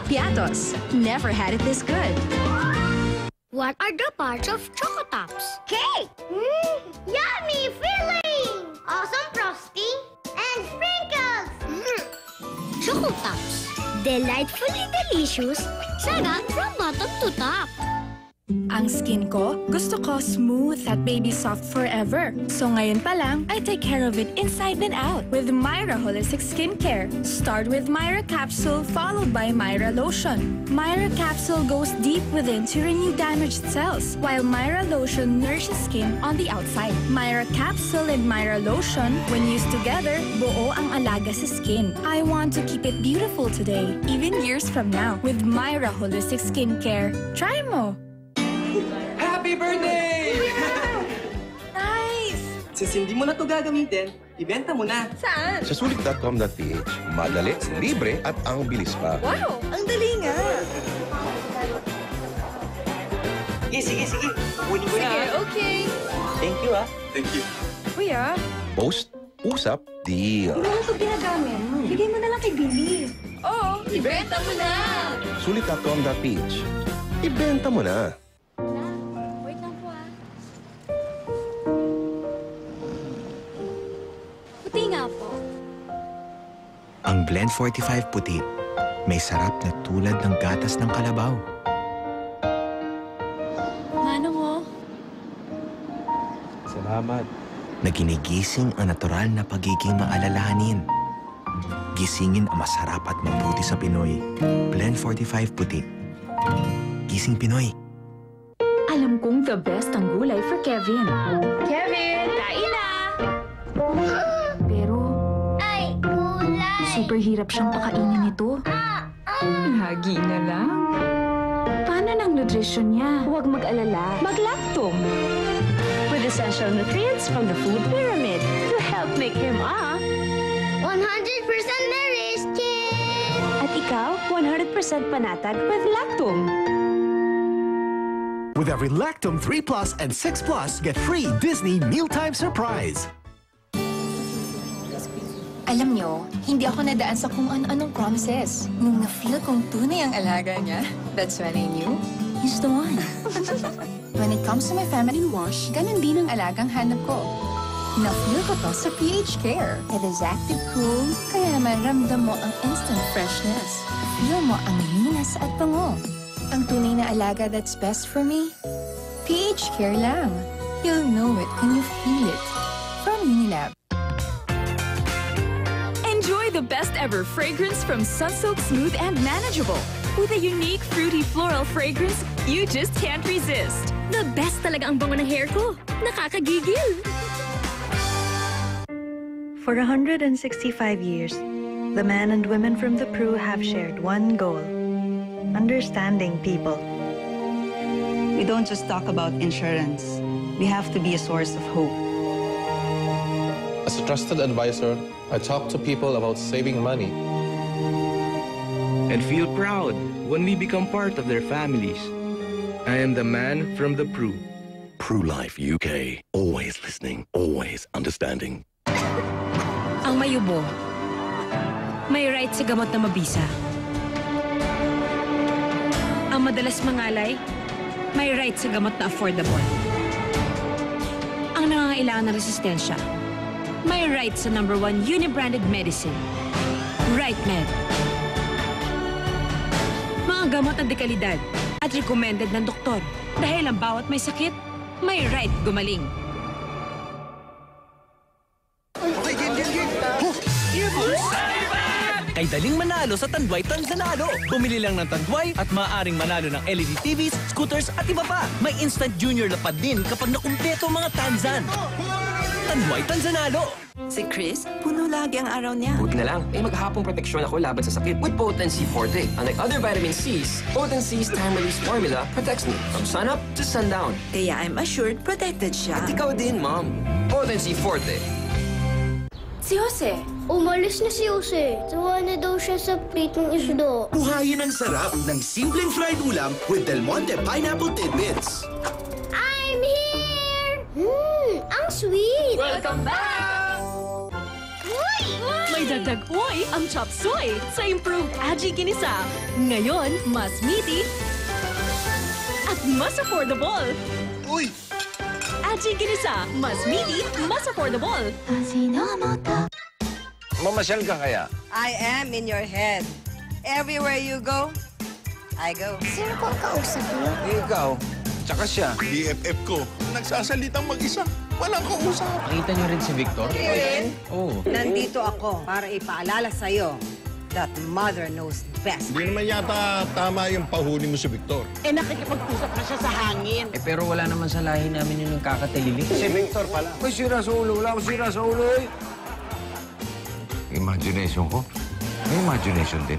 Piatos. Never had it this good. What are the parts of Choco Tops? Cake! Yummy filling! Awesome frosting and sprinkles! Choco Tops. Delightfully delicious. Sarap from bottom to top. Ang skin ko, gusto ko smooth at baby soft forever. So ngayon pa lang, I take care of it inside and out with Myra Holistic Skincare. Start with Myra Capsule followed by Myra Lotion. Myra Capsule goes deep within to renew damaged cells, while Myra Lotion nourishes skin on the outside. Myra Capsule and Myra Lotion, when used together, buo ang alaga sa skin. I want to keep it beautiful today, even years from now, with Myra Holistic Skincare. Try mo! Happy birthday! Nice! Since hindi mo na ito gagamitin, ibenta mo na. Saan? Sa sulit.com.ph, madali, libre at ang bilis pa. Wow! Ang dali nga! Sige. Kunin ko na. Sige, okay. Thank you, Thank you. Kuya? Post, usap, deal. Hindi mo ito ginagamit. Bigay mo na lang kay Billy. Oo, ibenta mo na! Sulit.com.ph, ibenta mo na. Wait lang po Puti nga po. Ang Blend 45 puti, may sarap na tulad ng gatas ng kalabaw. Mano mo? Salamat. Naginigising ang natural na pagiging maalalahanin. Gisingin ang masarap at mabuti sa Pinoy. Blend 45 puti. Gising Pinoy. Alam kong the best ang gulay for Kevin. Kevin, kain na! Pero, Ay, gulay! super hirap siyang pakainin nito. Hagi na lang. Paano ng nutrition niya? Huwag mag-alala. Mag-Lactum. With essential nutrients from the food pyramid to help make him 100% nourished kid! At ikaw, 100% panatag with Lactum. With every Lactum 3 Plus and 6 Plus, get free Disney Mealtime Surprise. Alam nyo, hindi ako nadaan sa kung ano-anong promises. Nung na-feel kong tunay ang alaga niya, that's when I knew, he's the one. When it comes to my feminine wash, ganun din ang alagang hanap ko. Na-feel ko to sa PH Care. It is active cool, kaya naman ramdam mo ang instant freshness. Feel mo ang linas at bango. Ang tunay na alaga that's best for me, PH Care lang. You'll know it when you feel it. From Unilab. Enjoy the best ever fragrance from Sunsilk Smooth and Manageable. With a unique fruity floral fragrance you just can't resist. The best talaga ang bango ng hair ko. Nakakagigil. For 165 years, the men and women from the Pru have shared one goal: understanding people. We don't just talk about insurance. We have to be a source of hope. As a trusted advisor, I talk to people about saving money. And feel proud when we become part of their families. I am the man from the Pru. Pru Life UK. Always listening, always understanding. Ang mayubo, may right sa gamot na mabisa. Ang madalas mangalay, may right sa gamot na affordable. Ang nangangailangan ng resistensya, may right sa #1 uni-branded medicine, RightMed. Mga gamot na dekalidad at recommended ng doktor dahil ang bawat may sakit, may right gumaling. Kay daling manalo sa Tanduay Tanzanalo. Bumili lang ng Tanduay at maaaring manalo ng LED TVs, scooters at iba pa. May instant junior lapad din kapag nakumpleto mga Tanzan. Tanduay Tanzanalo. Si Chris, puno lagi ang araw niya. Buti na lang, may maghapong proteksyon ako laban sa sakit with Potency Forte. Unlike other vitamin C's, Potency's time-release formula protects me from sunup to sundown. Kaya I'm assured protected siya. At ikaw din, Mom. Potency Forte. Si Jose. Umalis na si Jose. Tawa na daw siya sa pritong isda. Buhayin ang sarap ng simpleng fried ulam with Del Monte Pineapple Tidbits. I'm here! Ang sweet! Welcome back! May dagdag uy ang chop suey sa improved Aji Ginisa. Ngayon, mas meaty at mas affordable. Uy! Aji Ginisa, mas meaty, mas affordable. Mamasyal ka kaya? I am in your head. Everywhere you go, I go. Sino ko kausap niyo? Ikaw, tsaka siya. BFF ko, nagsasalitang mag-isa. Walang kausap. Nakita niyo rin si Victor? Kirin? Oo. Nandito ako para ipaalala sa'yo that mother knows best. Hindi naman yata tama yung pahuli mo si Victor. Nakikipag-usap na siya sa hangin. Pero wala naman sa lahi namin yung nagkakatililing. Si Victor pala. May sira sa ulo. Wala akong sira sa ulo eh. Imagination ko? May imagination din.